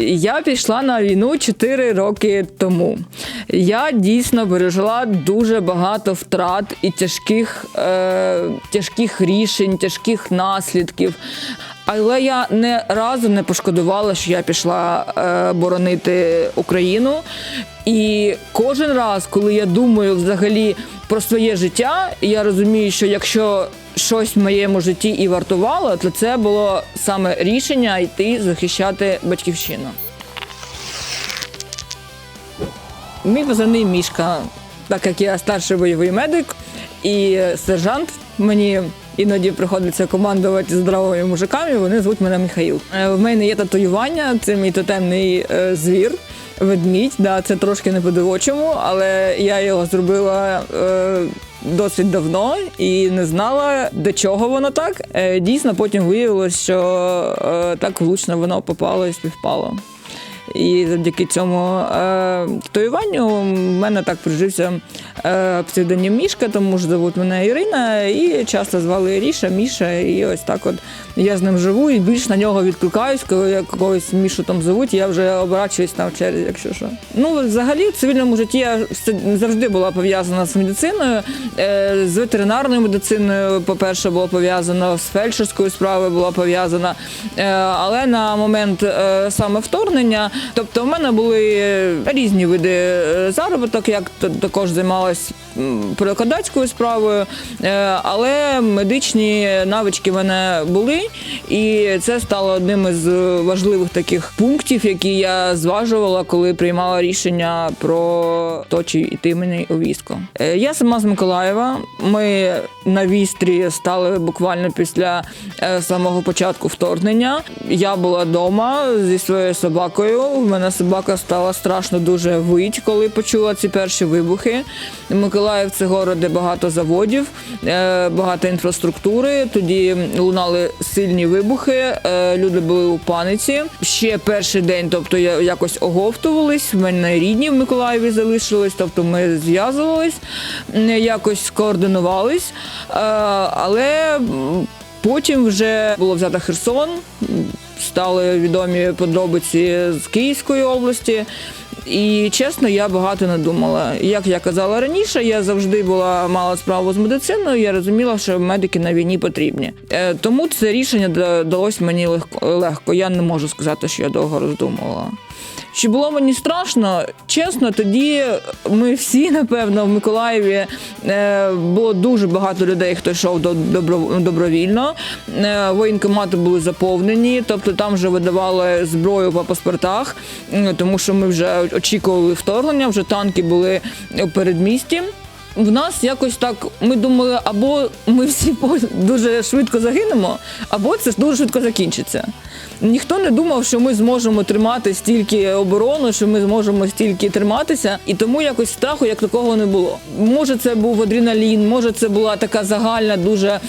Я пішла на війну 4 роки тому. Я дійсно пережила дуже багато втрат і тяжких рішень, тяжких наслідків. Але я не разу не пошкодувала, що я пішла боронити Україну. І кожен раз, коли я думаю взагалі про своє життя, я розумію, що якщо щось в моєму житті і вартувало, то це було саме рішення йти захищати батьківщину. Мій позивний Мішка, так як я старший бойовий медик і сержант, мені іноді приходиться командувати здоровими мужиками, вони звуть мене Михаїл. В мене є татуювання, це мій тотемний звір, ведмідь, да, це трошки не по-дівочому, але я його зробила досить давно і не знала, до чого воно так. Дійсно, потім виявилось, що так влучно воно попало і співпало. І завдяки цьому татуюванню в мене так прижився псевдонім Мішка, тому що звуть мене Ірина, і часто звали Іріша, Міша, і ось так от я з ним живу і більш на нього відкликаюсь, коли я когось Мішу там зовуть, я вже оборачуюсь там в черзі, якщо що. Ну, взагалі, в цивільному житті я завжди була пов'язана з медициною, з ветеринарною медициною, по-перше, було пов'язано, з фельдшерською справою було пов'язано, але на момент саме вторгнення, тобто в мене були різні види заробіток, як також займалась перекладацькою справою, але медичні навички в мене були, і це стало одним із важливих таких пунктів, які я зважувала, коли приймала рішення про то, чи йти мені у військо. Я сама з Миколаєва, ми на Вістрі стали буквально після самого початку вторгнення. Я була вдома зі своєю собакою, в мене собака стала страшно дуже вить, коли почула ці перші вибухи. Миколаїв – це город, де багато заводів, багато інфраструктури, тоді лунали сильні вибухи, люди були у паніці. Ще перший день, тобто якось оговтувались, в мене рідні в Миколаєві залишились, тобто ми зв'язувались, якось координувались, але потім вже було взято Херсон, стали відомі подробиці з Київської області. І, чесно, я багато не думала. Як я казала раніше, я завжди мала справу з медициною, я розуміла, що медики на війні потрібні. Тому це рішення далось мені легко. Я не можу сказати, що я довго роздумувала. Чи було мені страшно? Чесно, тоді ми всі, напевно, в Миколаєві було дуже багато людей, хто йшов добровільно. Воєнкомати були заповнені, тобто там вже видавали зброю по паспортах, тому що ми вже очікували вторгнення, вже танки були у передмісті. В нас якось так, ми думали, або ми всі дуже швидко загинемо, або це дуже швидко закінчиться. Ніхто не думав, що ми зможемо тримати стільки оборону, що ми зможемо стільки триматися, і тому якось страху як такого не було. Може це був адреналін, може це була така загальна, дуже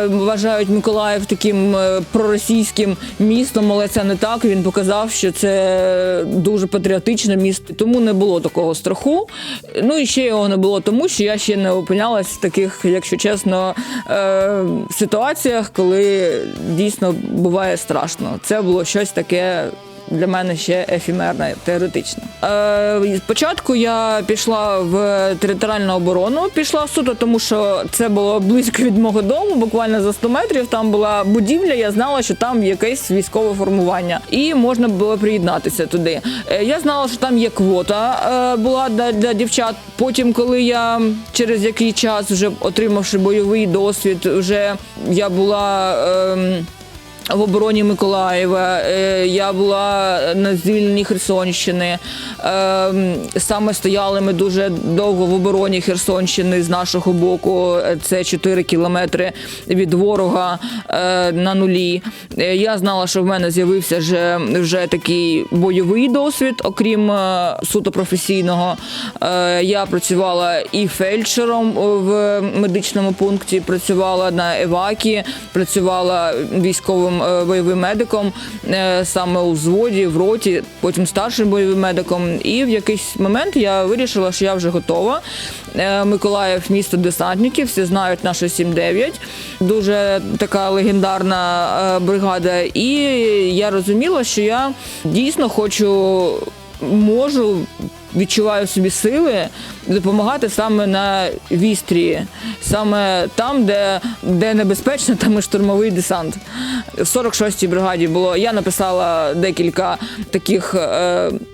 вважають Миколаїв таким проросійським містом, але це не так. Він показав, що це дуже патріотичне місто, тому не було такого страху. Ну і ще його не було тому, що я ще не опинялась в таких, якщо чесно, ситуаціях, коли дійсно буває страшно. Це було щось таке для мене ще ефемерне, теоретичне. Спочатку я пішла в територіальну оборону, пішла суто, тому що це було близько від мого дому, буквально за 100 метрів, там була будівля, я знала, що там якесь військове формування, і можна було приєднатися туди. Я знала, що там є квота була для дівчат. Потім, коли я через який час, вже отримавши бойовий досвід, вже я була в обороні Миколаєва, я була на звільненні Херсонщини. Саме стояли ми дуже довго в обороні Херсонщини з нашого боку. Це 4 кілометри від ворога на нулі. Я знала, що в мене з'явився вже такий бойовий досвід, окрім суто професійного. Я працювала і фельдшером в медичному пункті, працювала на евакі, працювала військовим бойовим медиком саме у взводі, в роті, потім старшим бойовим медиком. І в якийсь момент я вирішила, що я вже готова. Миколаїв – місто десантників, всі знають нашу 7-9, дуже така легендарна бригада. І я розуміла, що я дійсно можу, відчуваю в собі сили допомагати саме на вістрі, саме там, де небезпечно, там і штурмовий десант. В 46-й бригаді було, я написала декілька таких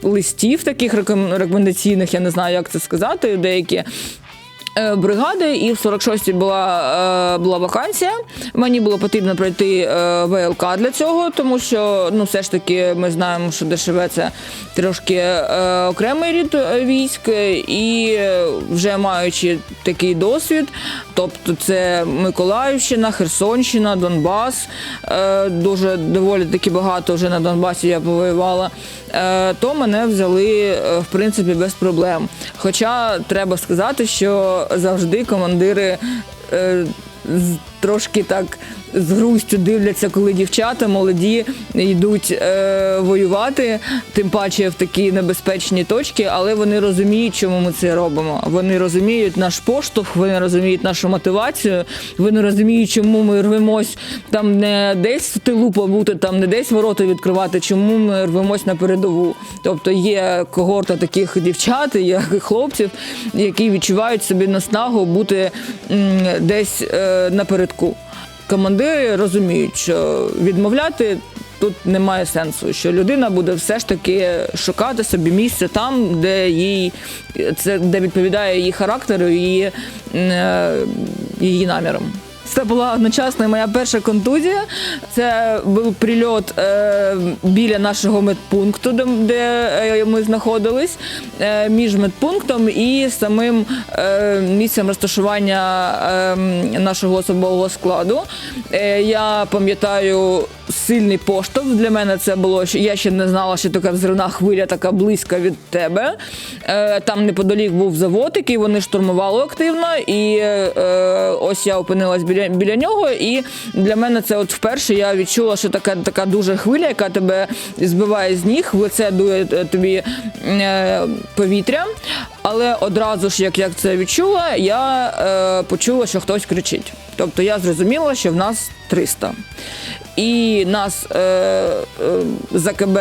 листів, таких рекомендаційних, я не знаю, як це сказати, деякі бригади, і в 46-й була вакансія. Мені було потрібно пройти ВЛК для цього, тому що, все ж таки, ми знаємо, що ДШВ – це трошки окремий рід військ, і вже маючи такий досвід, тобто це Миколаївщина, Херсонщина, Донбас, доволі таки багато вже на Донбасі я повоювала, то мене взяли, в принципі, без проблем. Хоча треба сказати, що завжди командири трошки так з грустю дивляться, коли дівчата молоді йдуть воювати, тим паче в такі небезпечні точки, але вони розуміють, чому ми це робимо. Вони розуміють наш поштовх, вони розуміють нашу мотивацію, вони розуміють, чому ми рвемось там не десь в тилу побути, там не десь ворота відкривати, чому ми рвемось на передову. Тобто є когорта таких дівчат, є хлопців, які відчувають собі наснагу бути десь напередку. Командири розуміють, що відмовляти тут немає сенсу, що людина буде все ж таки шукати собі місце там, де відповідає її характеру і її намірам. Це була одночасно моя перша контузія. Це був прильот біля нашого медпункту, де ми знаходились, між медпунктом і самим місцем розташування нашого особового складу. Я пам'ятаю сильний поштовх. Для мене це було, я ще не знала, що така взривна хвиля така близька від тебе. Там неподалік був завод, який вони штурмували активно, і ось я опинилась біля нього, і для мене це от вперше я відчула, що така дуже хвиля, яка тебе збиває з ніг, в лице дує тобі повітря, але одразу ж, як я це відчула, я почула, що хтось кричить. Тобто я зрозуміла, що в нас 300. І нас ЗКБ,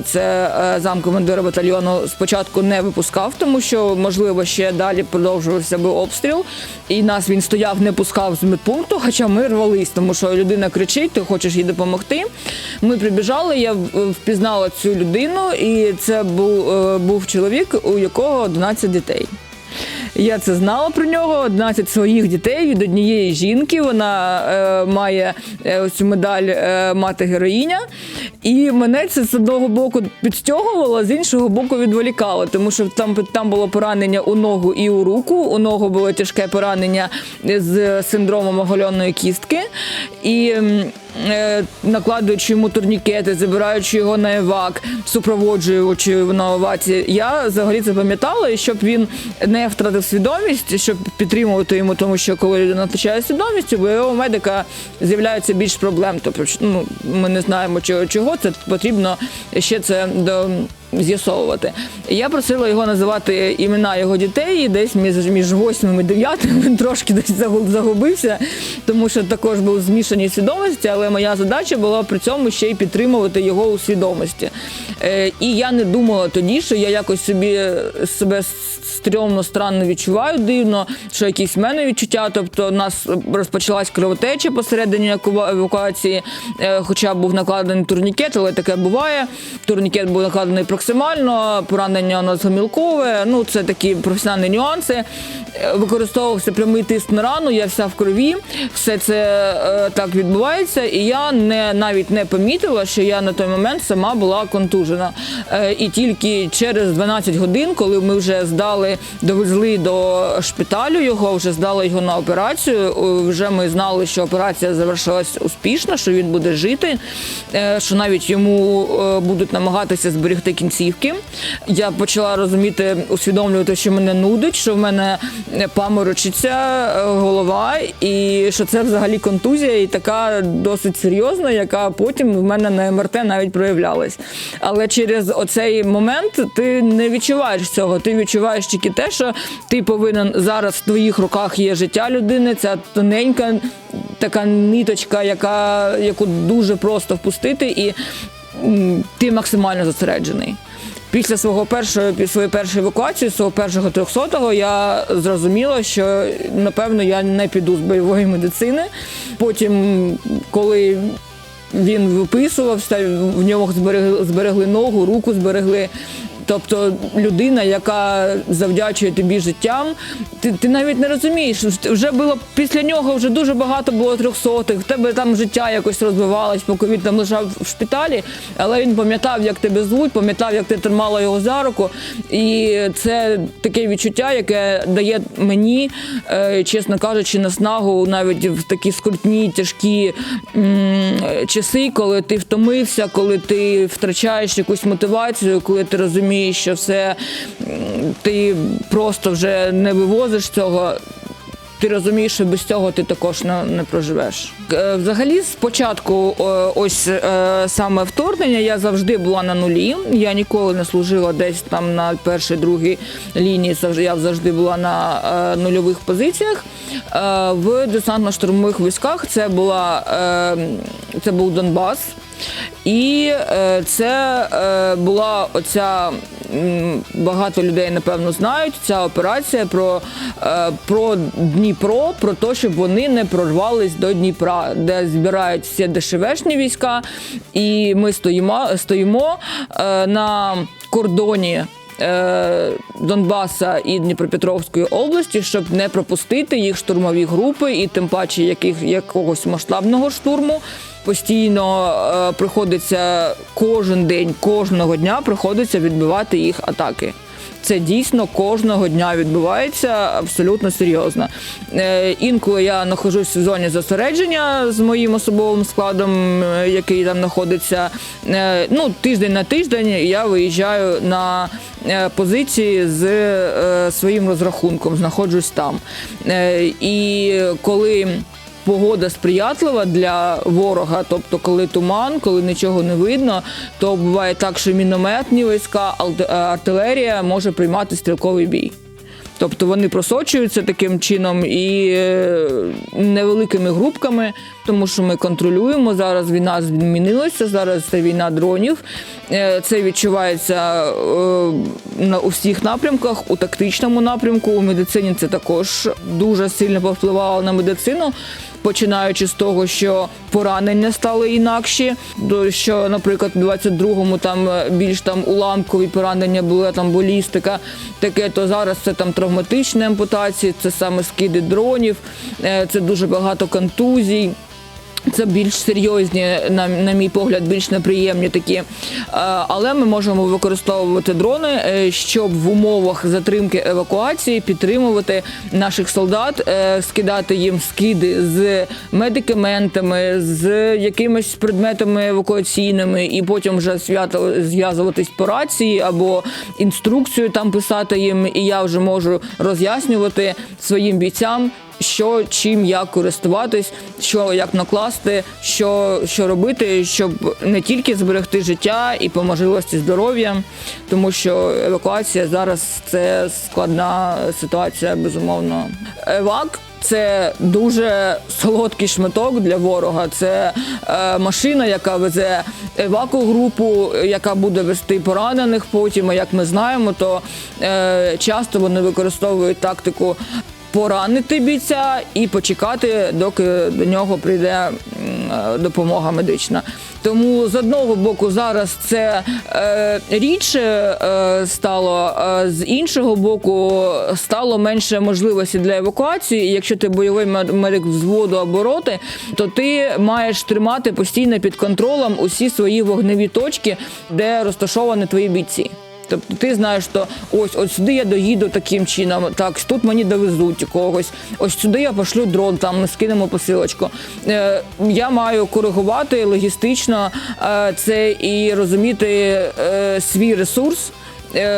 це замкомандира батальйону, спочатку не випускав, тому що, можливо, ще далі продовжувався би обстріл. І нас він стояв, не пускав з медпункту, хоча ми рвались, тому що людина кричить, ти хочеш їй допомогти. Ми прибіжали, я впізнала цю людину, і це був чоловік, у якого 11 дітей. Я це знала про нього, 11 своїх дітей від однієї жінки, вона має цю медаль мати-героїня. І мене це з одного боку підстягувало, з іншого боку відволікало, тому що там було поранення у ногу і у руку, у ногу було тяжке поранення з синдромом оголеної кістки. І накладуючи йому турнікети, забираючи його на евак, супроводжуючи на овації. Я взагалі це пам'ятала, і щоб він не втратив свідомість, щоб підтримувати йому, тому що коли людина втрачає свідомість, у бойового медика з'являється більш проблем. Тобто, ми не знаємо чого, це потрібно ще це з'ясовувати. Я просила його називати імена його дітей, і десь між 8 і 9 він трошки десь загубився, тому що також був змішані свідомості, але моя задача була при цьому ще й підтримувати його у свідомості. І я не думала тоді, що я якось себе стрьомно, странно відчуваю, дивно, що якісь в мене відчуття, тобто у нас розпочалась кровотеча посередині евакуації, хоча був накладений турнікет, але таке буває. Турнікет був накладений проксимально, поранення у нас гомілкове, це такі професіональні нюанси. Використовувався прямий тиск на рану, я вся в крові, все це так відбувається, і я навіть не помітила, що я на той момент сама була контужена. І тільки через 12 годин, коли ми вже довезли до шпиталю його, вже здали його на операцію, вже ми знали, що операція завершилась успішно, що він буде жити, що навіть йому будуть намагатися зберегти кінцівки. Я почала розуміти, усвідомлювати, що мене нудить, що в мене паморочиться голова і що це взагалі контузія і така досить серйозна, яка потім в мене на МРТ навіть проявлялась. Але через оцей момент ти не відчуваєш цього. Ти відчуваєш тільки те, що ти повинен, зараз в твоїх руках є життя людини, ця тоненька така ниточка, яку дуже просто впустити, і ти максимально зосереджений. Після своєї першої евакуації, свого першого 300-го, я зрозуміла, що, напевно, я не піду з бойової медицини. Потім, коли він виписувався, в нього зберегли ногу, руку зберегли. Тобто людина, яка завдячує тобі життям, ти навіть не розумієш, вже було після нього вже дуже багато було 300-х, в тебе там життя якось розвивалось, поки він там лежав в шпиталі, але він пам'ятав, як тебе звуть, пам'ятав, як ти тримала його за руку, і це таке відчуття, яке дає мені, чесно кажучи, наснагу навіть в такі скрутні, тяжкі часи, коли ти втомився, коли ти втрачаєш якусь мотивацію, коли ти розумієш, що все, ти просто вже не вивозиш цього, ти розумієш, що без цього ти також не проживеш. Взагалі, спочатку ось саме вторгнення я завжди була на нулі, я ніколи не служила десь там на першій, другій лінії, я завжди була на нульових позиціях. В десантно-штурмових військах це був Донбас. І це була оця, багато людей, напевно, знають, ця операція про Дніпро, про те, щоб вони не прорвались до Дніпра, де збирають всі ДШВшні війська, і ми стоїмо на кордоні Донбаса і Дніпропетровської області, щоб не пропустити їх штурмові групи і тим паче якогось масштабного штурму. Постійно приходиться кожен день, кожного дня приходиться відбивати їх атаки. Це дійсно кожного дня відбувається абсолютно серйозно. Інколи я знаходжусь в зоні зосередження з моїм особовим складом, який там знаходиться. Тиждень на тиждень я виїжджаю на позиції з своїм розрахунком, знаходжусь там. І коли погода сприятлива для ворога, тобто коли туман, коли нічого не видно, то буває так, що мінометні війська, артилерія може приймати стрілковий бій. Тобто вони просочуються таким чином і невеликими групками, тому що ми контролюємо, зараз війна змінилася, зараз це війна дронів. Це відчувається у всіх напрямках, у тактичному напрямку, у медицині це також дуже сильно повпливало на медицину, починаючи з того, що поранення стали інакші, що, наприклад, у 22-му там більш уламкові поранення були, там балістика, таке, то зараз це там травматичні ампутації, це саме скиди дронів, це дуже багато контузій. Це більш серйозні, на мій погляд, більш неприємні такі. Але ми можемо використовувати дрони, щоб в умовах затримки евакуації підтримувати наших солдат, скидати їм скиди з медикаментами, з якимись предметами евакуаційними і потім вже зв'язуватись по рації або інструкцію там писати їм. І я вже можу роз'яснювати своїм бійцям, що, чим, як користуватись, що, як накласти, що робити, щоб не тільки зберегти життя і по можливості здоров'я, тому що евакуація зараз – це складна ситуація, безумовно. Евак – це дуже солодкий шматок для ворога. Це машина, яка везе евакугрупу, яка буде вести поранених потім. А як ми знаємо, то часто вони використовують тактику поранити бійця і почекати, доки до нього прийде допомога медична. Тому з одного боку зараз це рідше стало, з іншого боку стало менше можливості для евакуації. І якщо ти бойовий медик взводу або роти, то ти маєш тримати постійно під контролем усі свої вогневі точки, де розташовані твої бійці. Тобто ти знаєш, що ось сюди я доїду таким чином, так, тут мені довезуть когось, ось сюди я пошлю дрон, там скинемо посилочку. Я маю коригувати логістично це і розуміти свій ресурс,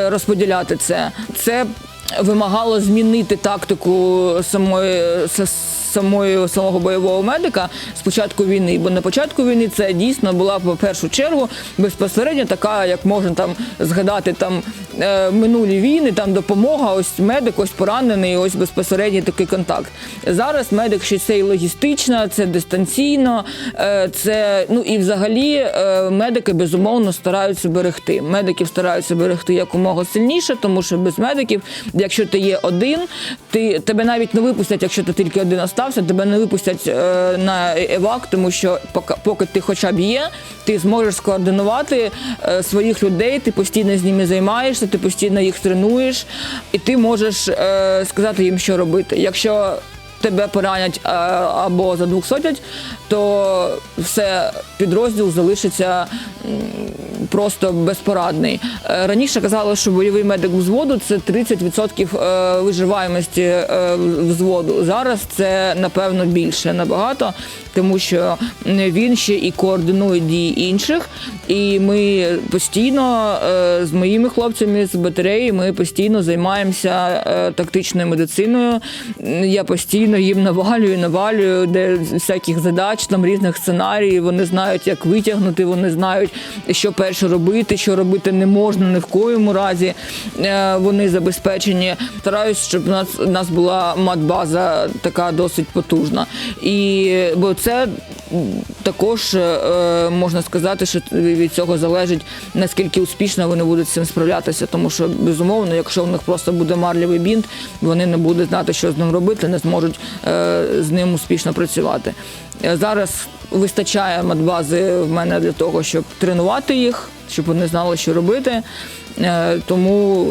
розподіляти це. Це вимагало змінити тактику самого бойового медика з початку війни. Бо на початку війни це дійсно була, по першу чергу, безпосередньо така, як можна там згадати там минулі війни, там допомога, ось медик, ось поранений, ось безпосередній такий контакт. Зараз медик ще це і логістично, це дистанційно, це, ну і взагалі медики, безумовно, стараються берегти. Медиків стараються берегти якомога сильніше, тому що без медиків, якщо ти є один, тебе навіть не випустять, якщо ти тільки один остався, тебе не випустять на евак, тому що поки ти хоча б є, ти зможеш скоординувати своїх людей, ти постійно з ними займаєшся, ти постійно їх тренуєш, і ти можеш сказати їм, що робити. Якщо тебе поранять або задвухсотять, то все, підрозділ залишиться просто безпорадний. Раніше казали, що бойовий медик взводу – це 30% виживаємості взводу. Зараз це, напевно, більше набагато, тому що він ще і координує дії інших. І ми постійно з моїми хлопцями з батареї, ми постійно займаємося тактичною медициною. Я постійно їм навалюю, де всяких задач, там різних сценаріїв, вони знають, як витягнути, вони знають, що перше робити, що робити не можна ні в коєму разі. Вони забезпечені. Стараюсь, щоб у нас була матбаза така досить потужна. Бо це також можна сказати, що від цього залежить, наскільки успішно вони будуть з цим справлятися. Тому що, безумовно, якщо в них просто буде марлевий бінт, вони не будуть знати, що з ним робити, не зможуть з ним успішно працювати. Зараз вистачає матбази в мене для того, щоб тренувати їх, щоб вони знали, що робити. Тому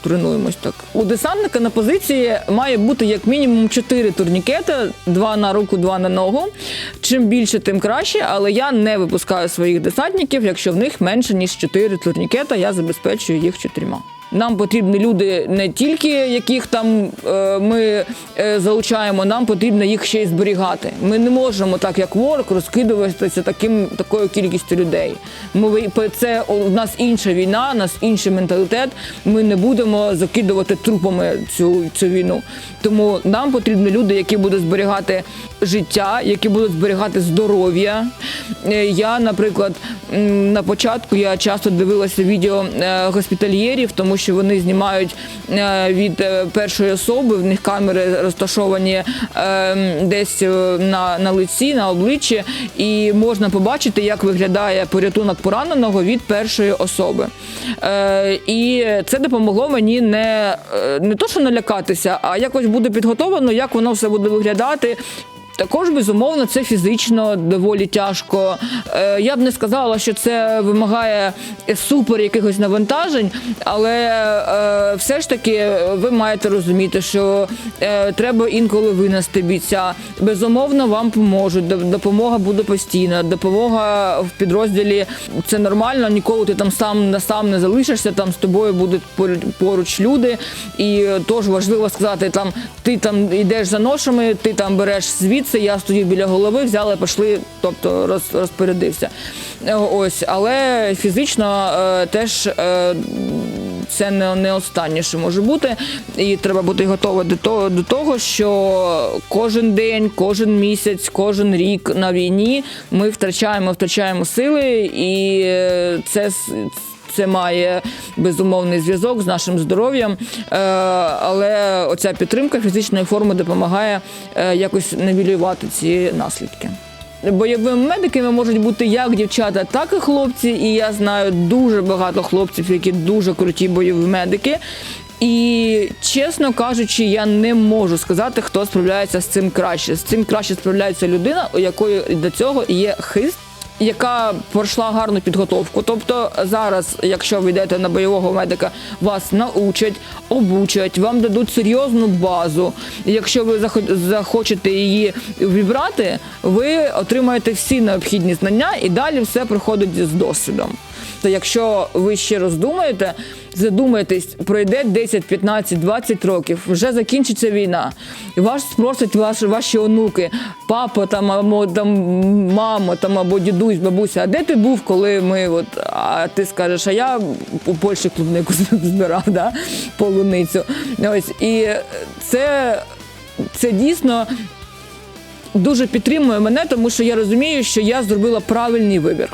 тренуємось так. У десантника на позиції має бути як мінімум 4 турнікети, 2 на руку, 2 на ногу. Чим більше, тим краще, але я не випускаю своїх десантників, якщо в них менше, ніж 4 турнікета, я забезпечую їх 4. Нам потрібні люди не тільки, яких там ми залучаємо, нам потрібно їх ще й зберігати. Ми не можемо, так як ворог, розкидуватися такою кількістю людей. У нас інша війна, у нас інший менталітет, ми не будемо закидувати трупами цю війну. Тому нам потрібні люди, які будуть зберігати життя, які будуть зберігати здоров'я. Я, наприклад, на початку я часто дивилася відео госпітальєрів, тому що вони знімають від першої особи, в них камери розташовані десь на лиці, на обличчі, і можна побачити, як виглядає порятунок пораненого від першої особи. І це допомогло мені не то, що налякатися, а якось буде підготовлено, як воно все буде виглядати. Також, безумовно, це фізично доволі тяжко. Я б не сказала, що це вимагає супер якихось навантажень, але все ж таки ви маєте розуміти, що треба інколи винести бійця. Безумовно, вам поможуть, допомога буде постійна, допомога в підрозділі – це нормально, ніколи ти там сам не залишишся, там з тобою будуть поруч люди. І тож важливо сказати, ти там йдеш за ношами, ти там береш звідси, я стою біля голови, взяли, пішли, тобто розпорядився. Ось, але фізично теж це не останнє, що може бути. І треба бути готові до того, що кожен день, кожен місяць, кожен рік на війні ми втрачаємо сили, і це має безумовний зв'язок з нашим здоров'ям, але оця підтримка фізичної форми допомагає якось нівелювати ці наслідки. Бойовими медиками можуть бути як дівчата, так і хлопці, і я знаю дуже багато хлопців, які дуже круті бойові медики. І, чесно кажучи, я не можу сказати, хто справляється з цим краще. З цим краще справляється людина, у якої до цього є хист, яка пройшла гарну підготовку. Тобто зараз, якщо ви йдете на бойового медика, вас научать, обучать, вам дадуть серйозну базу. І якщо ви захочете її вібрати, ви отримаєте всі необхідні знання і далі все приходить з досвідом. То якщо ви ще роздумаєте, задумайтесь, пройде 10, 15, 20 років, вже закінчиться війна, і вас спросять ваші онуки, папа там, або мама там, або дідусь, бабуся, а де ти був, коли ми, а ти скажеш, а я у Польщі клубнику збирав, да? Полуницю. Ось, і це дійсно дуже підтримує мене, тому що я розумію, що я зробила правильний вибір.